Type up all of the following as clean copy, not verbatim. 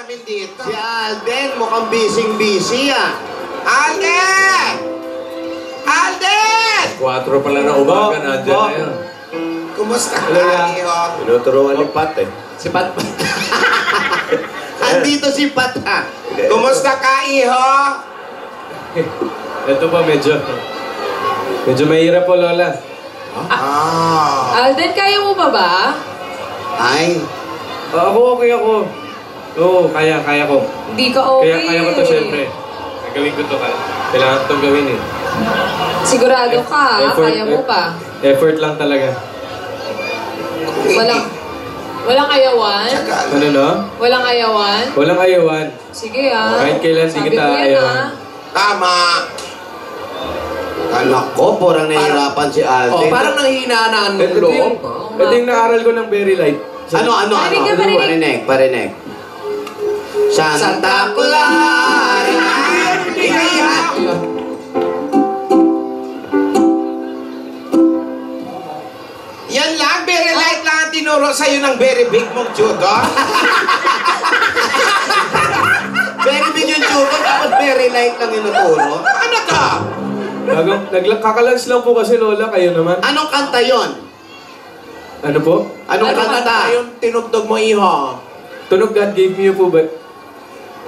namin dito. Si Alden, mukhang busy-busy ah. Alden! Alden! 4 pala na umaga, nandiyan na yan. Kumusta ka, Iho? Tinuturuan ni Pat eh. Si Pat. Andito si Pat ah. Kumusta ka, Iho? Ito pa medyo mahirap po, Lola. Alden, kaya mo ba? Ay, Ako, okay ako. Oo, kaya ko. Hindi ka okay. Kaya ko to, syempre. Gagawin ko to, kailangan itong gawin eh. Sigurado ka, kaya mo pa. Effort lang talaga. Walang ayawan? Ano no? Walang ayawan? Walang ayawan. Sige ah. Kahit kailan, di kita ayawan. Tama. anak ko, parang nahihirapan si Alden. Parang nanghihinaan ng Ito loob. yung naaral ko ng very light. Ano? Parinig. Parinig. Santa Clara. Yan lang, very light lang ang tinuro sa'yo ng very big mong judo. Very big yung judo, tapos very light lang yung naturo. Ano to? Kakalans lang po kasi, Lola, kayo naman. Anong kanta yon? Ano po? Anong kanta? Yung tinugtog mo, Iho. Tunog God gave me you po ba?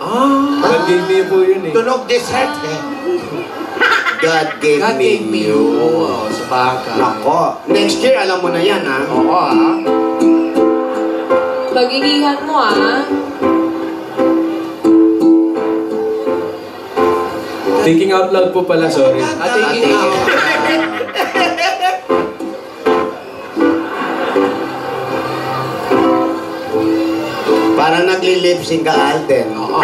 God gave me you po yun eh. Tunog dessert eh. God gave me you. Oo, sa baka. Nako, next year alam mo na yan ha. Oo, ha? Pag-inihan mo ah. Thinking out loud po pala, sorry. Ating out. Parang nagli-lip-sync ka, Alden. Oo.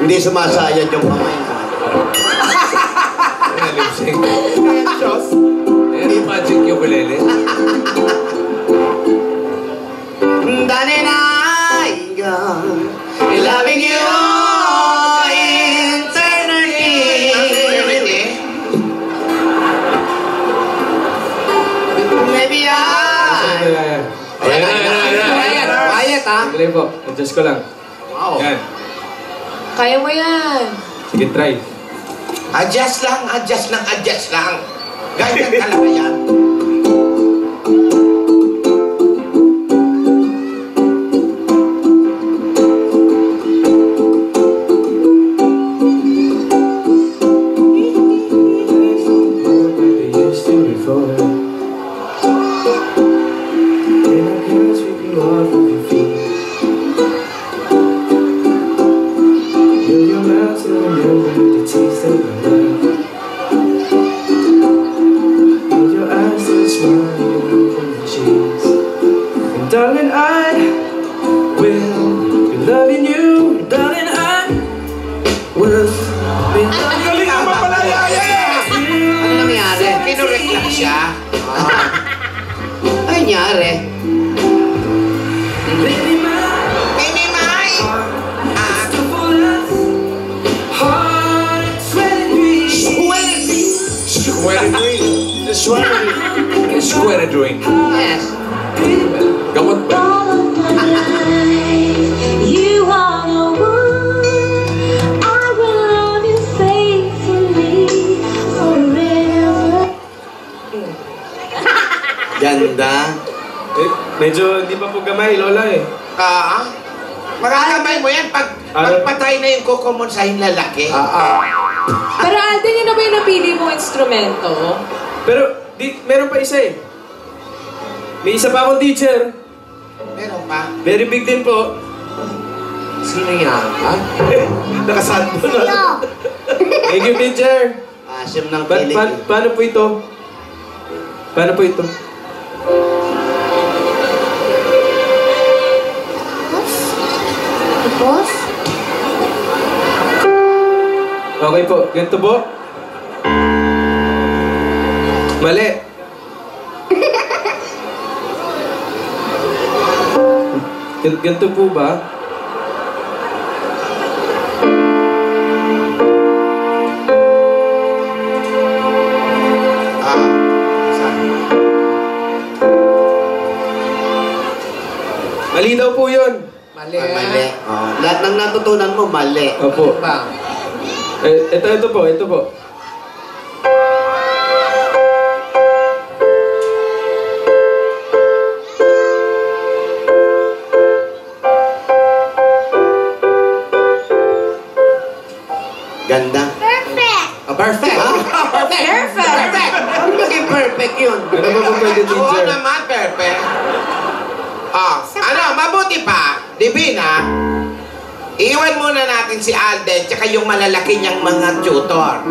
Hindi sumasayad yung kamay mo. Nalipsing. Hindi magic yung kulele. Dali na, loving you eternity. Maybe Quiet, ha? Sandali po, adjust ko lang. Wow. Yan. Kaya mo yan. Sige, try. Adjust lang. Ganyan talaga yan. Darling, I will be loving you. Darling, I will be Ang galing naman pala, Yaya! Ano nangyari? Kinurek lang siya. Ay, nangyari. Mimi Mai! Square drink. Yes. Gamot ba? You are the one. I will love you faithfully forever. Ganda. Medyo hindi pa po gamay, Lola eh. Magagamay mo yan pag patay na yung kukumon sa lalaki. Pero Alden, yun na ba yung napili mong instrumento? Pero, meron pa isa eh. May isa pa akong teacher. Meron pa. Very big din po. Sino yan? Nakasadbo na. Thank you, teacher. Asim ng kilig. Paano po ito? Paano po ito? Tapos? Okay po. Ganito po. Mali. Ganito po ba? Mali daw po yun. Mali. Mali. Mali. Oh, lahat ng natutunan mo, mali. Opo. Pa. Ito po. Ganda. Perfect! Oh, perfect. Perfect. Perfect. Ano naging perfect yun? Ano ba po pwede, Oo teacher? naman, perfect. Mabuti pa, Divina, iwan muna natin si Alden tsaka yung malalaki niyang mga tutor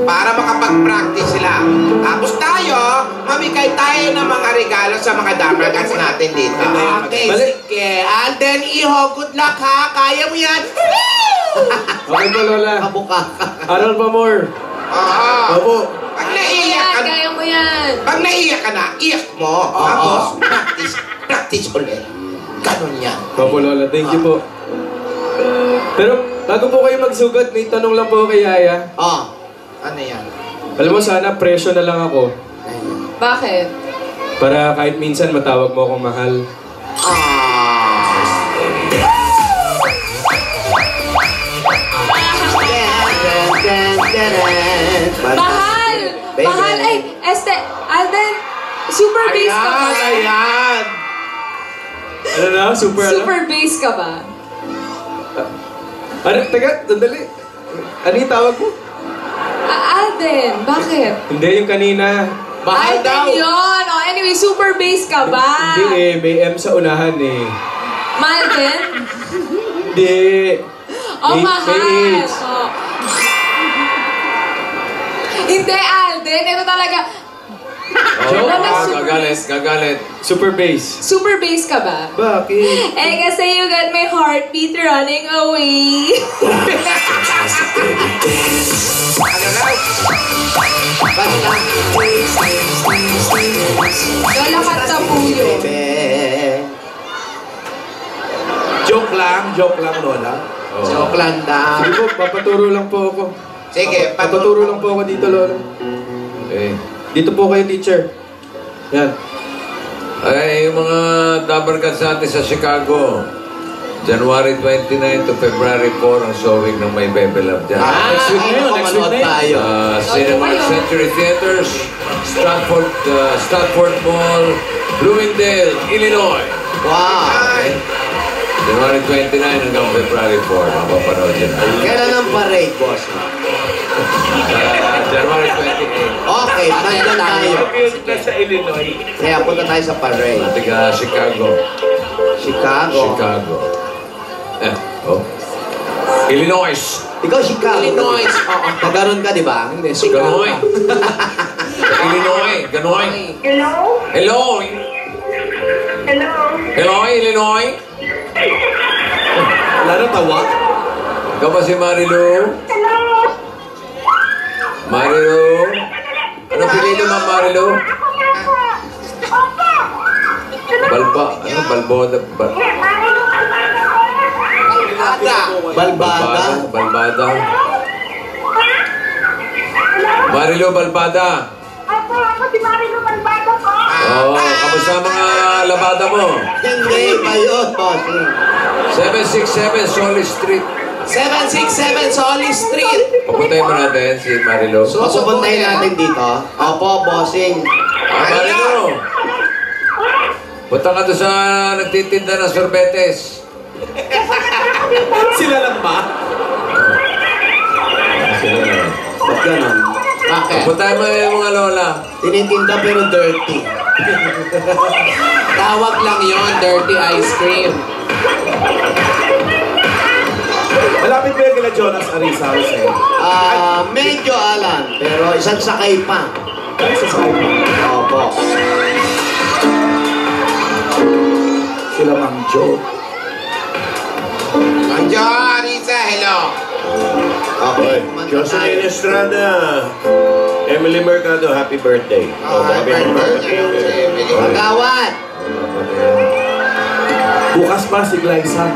para makapag-practice sila. Tapos tayo, mamigay tayo ng mga regalo sa mga Damergats natin dito. Okay, Mali. sige. Alden, Iho, good luck ha. Kaya mo yan. Okay po, Lola. Kabuka ka. Aral pa more. Oo. Opo. Pag naiiyak ka, Kaya mo yan. pag naiiyak ka na, iyak mo. Tapos, practice ulit. Ganon yan. Opo, Lola. Thank you po. Pero, bago po kayo magsugat, may tanong lang po kay Yaya. Oh. Ano yan? Alam mo, sana presyo na lang ako. Bakit? Para kahit minsan matawag mo akong mahal. Mahal! Baby. Mahal! Ay, Alden, super bass ka ba? Ayan. Ano na? Super Super bass ka ba? Ano? Teka, sandali. Ano yung tawag mo? Alden, bakit? Hindi, yung kanina. Mahal Alden daw. yun! Oh, anyway, super bass ka ba? Hindi eh, may M sa unahan eh. Mahal din? Hindi. Oh, May- mahal! may H. Oh. Hindi, Alden. Ito talaga. Oh, Super gagalit. Super bass. Super bass ka ba? Bakit? Eh, kasi you got my heartbeat running away. Lola Katapuyo. Joke lang, Lola. Joke lang daw. Sige po, papaturo lang po ako. Sige, Papaturo lang po ako dito, Lola. Eh. Dito po kayo, teacher. Yan. Ay, yung mga Damergats natin sa Chicago. January 29 to February 4 ang showing ng My Baby Love dyan. Next week na yun, next week na yun. tayo. Cinemark Century Theaters, Stratford Mall, Bloomingdale, Illinois. Wow. January 29 hanggang February 4. Mapapanood yun. Kailan ang parade, boss? January 28. Okay, nandyan tayo. Nasa Illinois. Kaya punta tayo sa parade. Tiga Chicago. Chicago. Illinois. Ikaw, Chicago. Illinois. Oo. Tagaroon ka, di ba? Hindi, Ganoy. Illinois. Ganoy. Hello? Hello. Hello? Hello, Illinois. Wala na tawa? Ikaw ba si Marilu? Hello? Marilu? Ano pinili mo, Marilu? Ako nga po. Opo. Balboda. Balbada. Marilu Balbada. Opo, ako si Marilo Malbado po. Oo, kamusta ang mga labada mo? Hindi, ba yun, bossing? 767 Solis Street. 767 Solis Street. Papuntahin mo natin si Marilu. Pupuntahin natin dito. Opo, bossing. Marilu! Punta ka doon sa nagtitinda ng sorbetes. Sila lang ba? Ba't ganon? Bakit? Puntahin mo yung mga lola. Tinitinda pero dirty. Tawag lang yon, dirty ice cream. Malapit ba yung kila Jonas Ariza sa'yo? Medyo alam, pero isang sakay pa. Opo. Sila Mang Joe. Manjo, Arisa, hello. Okay. Jocelyn Estrada. Emily Mercado, happy birthday. Happy birthday. Magawad. Bukas pa si Glyza.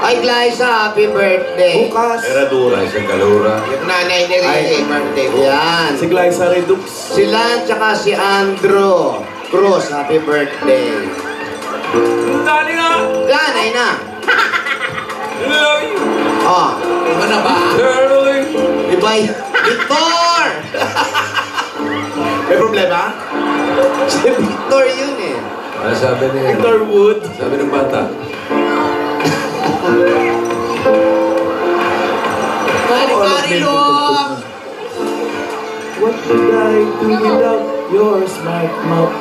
Ay, Glyza, happy birthday. Bukas. Eradura, isang kalura. Yung nanay ni Rizzy, birthday ko. Yan. Si Glyza Redux. Sila tsaka si Andrew Cruz, happy birthday. Dali na! Lanay na. Love you. Oh, Iba na ba? Eternally. iba yun. Victor! May problema? Si Victor yun eh. Ano sabi niya? Victor Wood. Sabi ng bata. Mari-mari look! What did I do without your smart mouth?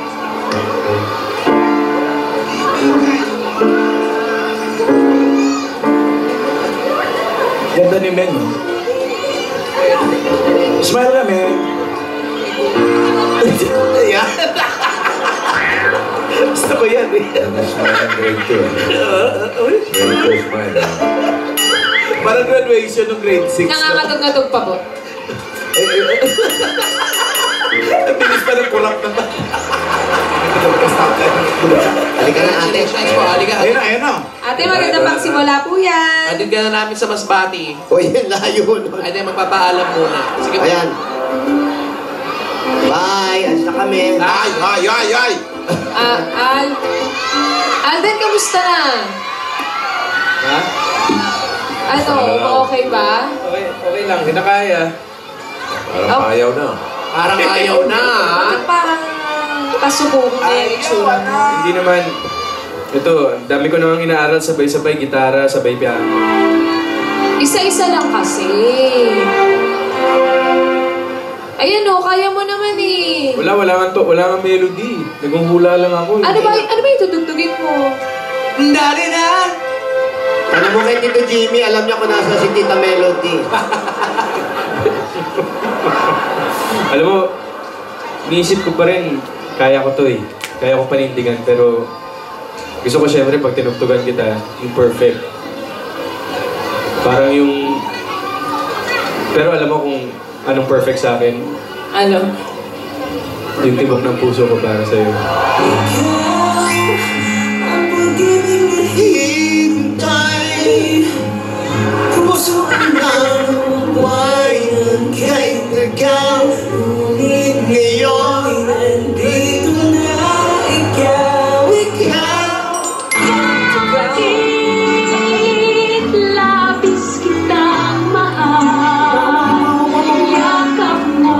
Ganda ni Meng, no? Smile ka, Meng. Ayan. Gusto ko yan, eh. Ano smile ng grade 2. Grade 2 smile. Parang graduation ng grade 6. Nangangatog-ngatog pa po. Ang bilis pa ng kulak naman. Halika na ate. Congratulations po, halika. Ayun na, ayun na. Ate, magandang pagsimula po yan. Atid ka na namin sa Masbati. O yan, layo nun. Ay, di, magpapaalam muna. Sige po. Ayan. Bye. Alis na kami. Ay! Alden, kamusta na? Ha? Ano, okay ba? Okay lang, kinakaya. Parang ayaw na. Parang ayaw na. Bakit parang pasubukong na yung itsura mo? Hindi naman. Ito, ang dami ko namang inaaral sabay-sabay, gitara, sabay piano. Isa-isa lang kasi. Ayan o, kaya mo naman eh. Wala nga melody. Naghuhula lang ako. Ano ba yung tutugtugin mo? Dali na! Ano mo kay Tito Jimmy, alam niya kung nasa si Tita Melody. Alam mo, iniisip ko pa rin, kaya ko to eh. Kaya ko panindigan, pero gusto ko syempre pag tinugtugan kita, yung perfect. Parang yung... Pero alam mo kung anong perfect sa akin, Ano? yung tibok ng puso ko para sa'yo. Hintay, puso ng buhayan kay ikaw. Ngunit ngayon, nandito na ikaw. Bakit labis kitang mahal? Yakap mo.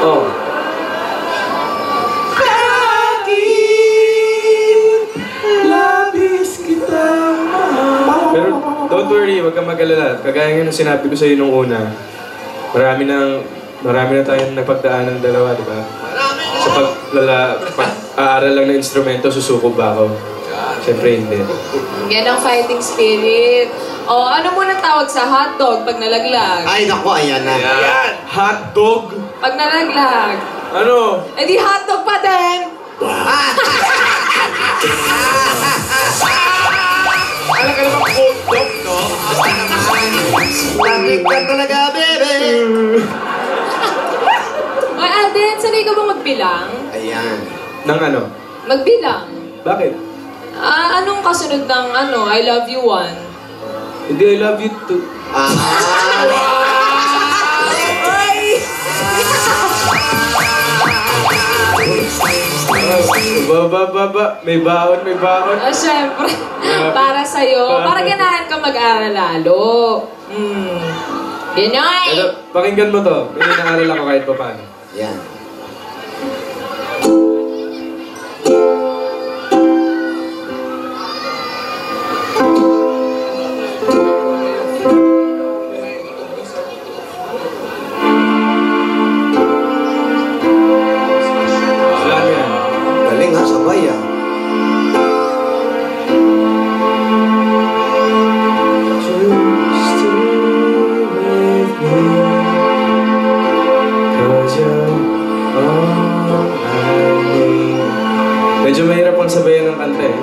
Oh. Pero don't worry, wag kang mag-alala. Kagaya nga ng sinabi ko sa'yo nung una, marami na tayong napagdaan ng dalawa, di ba? Sa pag-aaral lang ng instrumento, susuko ba ako? Siyempre hindi. Yan ang fighting spirit. O, ano muna tawag sa hotdog pag nalaglag? Ay, naku, ayan na. Ayan. Hot dog. Pag nalaglag. Ano? Eh di hotdog pa din! Alam ka naman cold dog, no? Traffic ka talaga, bebe. Ay, Alden, sanay ka ba magbilang? Ayan. Nang ano? Magbilang? Bakit? Anong kasunod ng I love you one? Hindi, I love you too. Baba. May baon. Ah, syempre. Para sa'yo. Para ganahan ka mag-aral lalo. Ganoy! Ano, pakinggan mo to. May inaaral ako kahit pa paano. Yan. Alam yan. Galing ha, sabay ah. Medyo mahirap ang sabayan ng kanta eh.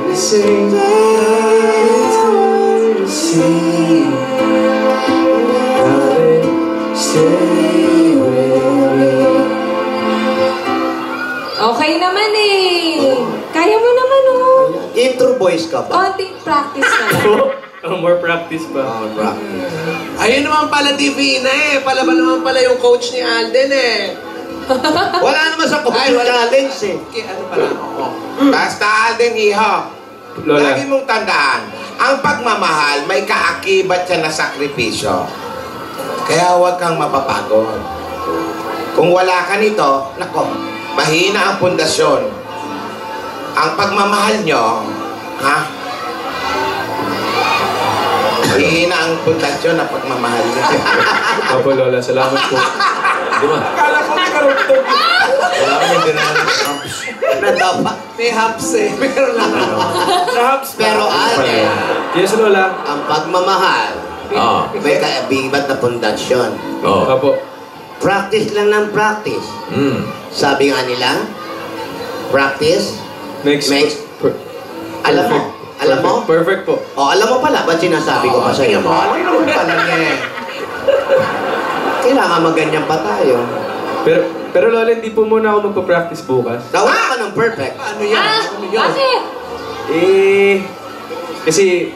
Okay naman eh. Kaya mo naman oh. Intro voice ka ba? Konting practice na lang. More practice pa. Oh, practice. Ayun naman pala, Divina eh. Palaban naman pala yung coach ni Alden eh. Wala naman sa coffee challenge eh. Ano pala? Oo. Basta Alden, iho. Lola. Lagi mong tandaan, ang pagmamahal may kaakibat siya na sakripisyo. Kaya huwag kang mapapagod. Kung wala ka nito, nako, mahina ang pundasyon. Ang pagmamahal nyo, ha? Mahina ang pundasyon ng pagmamahal nyo. Opo, Lola. Salamat po. Di ba? Akala ko may karugtog. Wala kami dinaan ng camps. Na dapat. May haps eh. Meron lang. Nahaps Pero Alden, Yes, Lola. ang pagmamahal, Oo. may kaabibat na pundasyon. Oo. Opo. Practice lang ng practice. Sabi nga nila, practice Next. alam mo. Alam mo? Perfect po. O, alam mo pala, ba't sinasabi ko pa sa'yo? Ano pala niya eh. Kailangan maganyan pa tayo. Pero Lola, hindi po muna ako magpa-practice bukas. Nawala ka ng perfect. Ano yan? Ano yun? Bakit? Kasi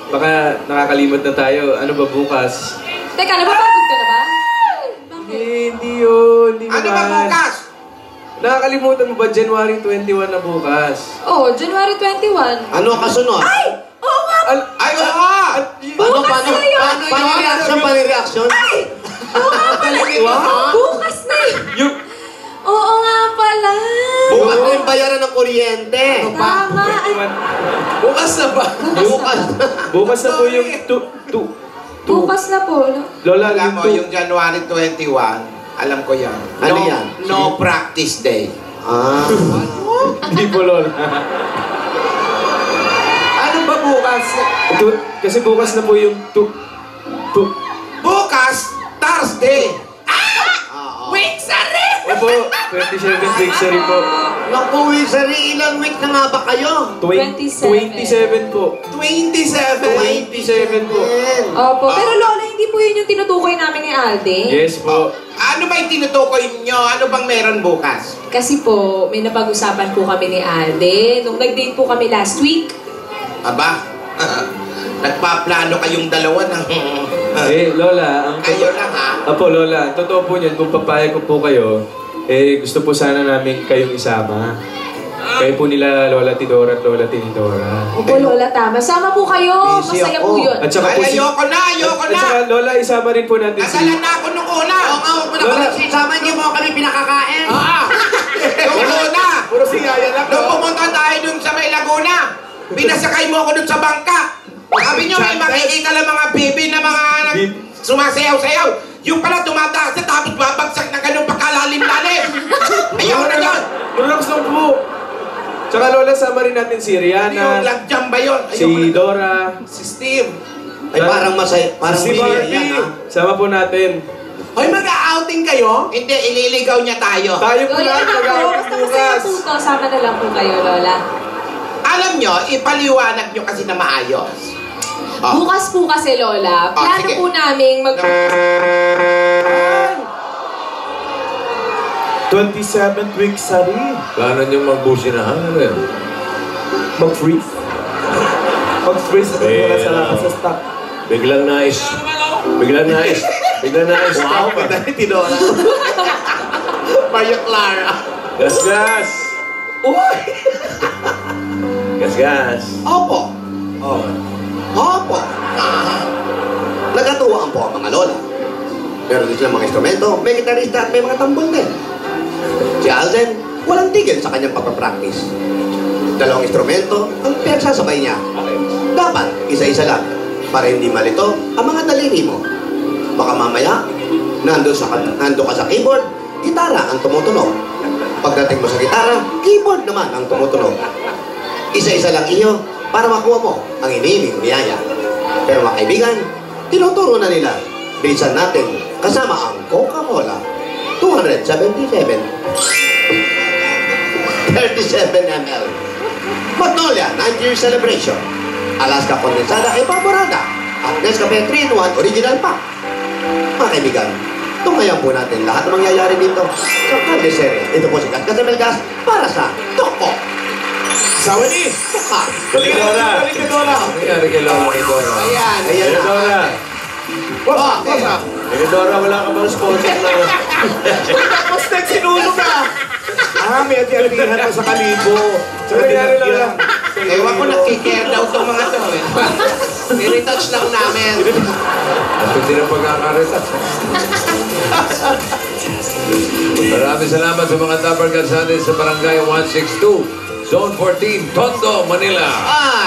baka nakakalimot na tayo. Ano ba bukas? Teka, napapagod ka na ba? Bakit? Hindi yun. Hindi Ano ba naman. bukas? Nakakalimutan mo ba January 21 na bukas? Oh, January 21. Ano kasunod? Oo nga. Ay, oo! Bukas na yun. Paano reaction? Bukas na yun. Yung... Oo nga pala. Bukas na yung bayaran ng kuryente. Tama. 21. Bukas na ba? Bukas na. Bukas na po yung... Bukas na po. Lola, Alam mo, yung yung January 21, alam ko yan. Ano yan? No practice day. Ah. Hindi po, Lola. Ano ba bukas? Kasi bukas na po yung... Bukas, Thursday. Opo, 27th victory po. Naku, Wizary, ilang week na nga ba kayo? 27 po. 27. 27 po. Opo. Pero Lola, hindi po yun yung tinutukoy namin ni Alden. Yes po. Ano ba yung tinutukoy nyo? Ano bang meron bukas? Kasi po, may napag-usapan po kami ni Alden. Nung nag-date po kami last week. Aba, nagpaplano kayong dalawa ng... Lola, ang... Kayo lang ha? Apo, Lola, totoo po niyan, kung papayag ko po kayo, gusto po sana namin kayong isama. Kayo po nila Lola Tidora at Lola Tinidora. Opo, Lola, tama. Sama po kayo. Busy Masaya ako. po yun. At saka Ay, po si... ayoko na! At saka, Lola, isama rin po natin si... Nasalan na ako nung una! Oo nga, huwag mo na Lola. kami sisama, hindi mo kami pinakakain. Nung una! Puro si Yaya lang. Nung pumunta tayo dun sa may Laguna, pinasakay mo ako dun sa bangka. Sabi nyo, may makikita lang mga baby na mga sumasayaw-sayaw. Yung pala tumataas na tapos babagsak na ganun pakalalim-lalim. Ayaw na yun! Relax lang po. Tsaka Lola, sama rin natin si Yung Rihanna, lagjam ba yun? si Dora, Si Steve. Ay, parang masaya, parang si masaya Barbie. yan, ha? Sama po natin. Hoy, mag-outing kayo? Hindi, ililigaw niya tayo. Tayo po Lola, lahat ako. mag-aawit Basta masaya bukas. po to. Sama na lang po kayo, Lola. Alam nyo, ipaliwanag nyo kasi na maayos. Oh. Bukas po kasi, Lola, plano sige. po namin 27th week sari. Plano nyo magbusinahan? Ano yun? Mag-freeze. Mag-freeze at wala sa lakas sa stock. Biglang nais. Wow, ganda ni Tidora. Maria Clara. Gas! Uy! Gas! Opo. Opo. Nagkatuwaan po ang mga lola. Meron din silang mga instrumento, may gitarista at may mga tambol din. Si Alden, walang tigil sa kanyang pagpapractice. Dalawang instrumento ang pinagsasabay niya. Dapat isa-isa lang para hindi malito ang mga daliri mo. Baka mamaya, nando ka sa keyboard, gitara ang tumutunog. Pagdating mo sa gitara, keyboard naman ang tumutunog. Isa-isa lang iyo para makuha mo ang iniibig niyaya. Pero mga kaibigan, tinuturo na nila. Bilisan natin kasama ang Coca-Cola 277 37 ml. Magnolia 9-year celebration. Alaska Condensada Evaporada at Nescafe 3-in-1 Original Pack. Mga kaibigan, tungayan po natin lahat ng mangyayari dito sa Caldesere. Ito po si Kat Melgas para sa Toko. Sawa ni! Toka. Balik ka Dora! Nangyari kay Lola Tidora. Ayan, ayan Ayan, na. Lola. What's up? Dora, wala ka bang sponsor na... Tapos nagsinulo ka! May ati-atihan pa sa kalibo. So, nangyari lang lang. Ewan ko, nakikare daw itong mga to eh. I-retouch lang namin. At hindi na pagkakaritas. Maraming salamat sa mga Dapper Cats natin sa Barangay 162, Zone 14, Tondo, Manila.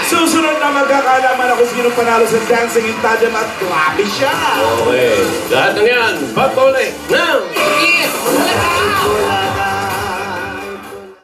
Susunod na magkakalaman ako sino panalo sa Dancing in Tandem at grabe siya! Okay. Lahat ng yan, pagpaulit na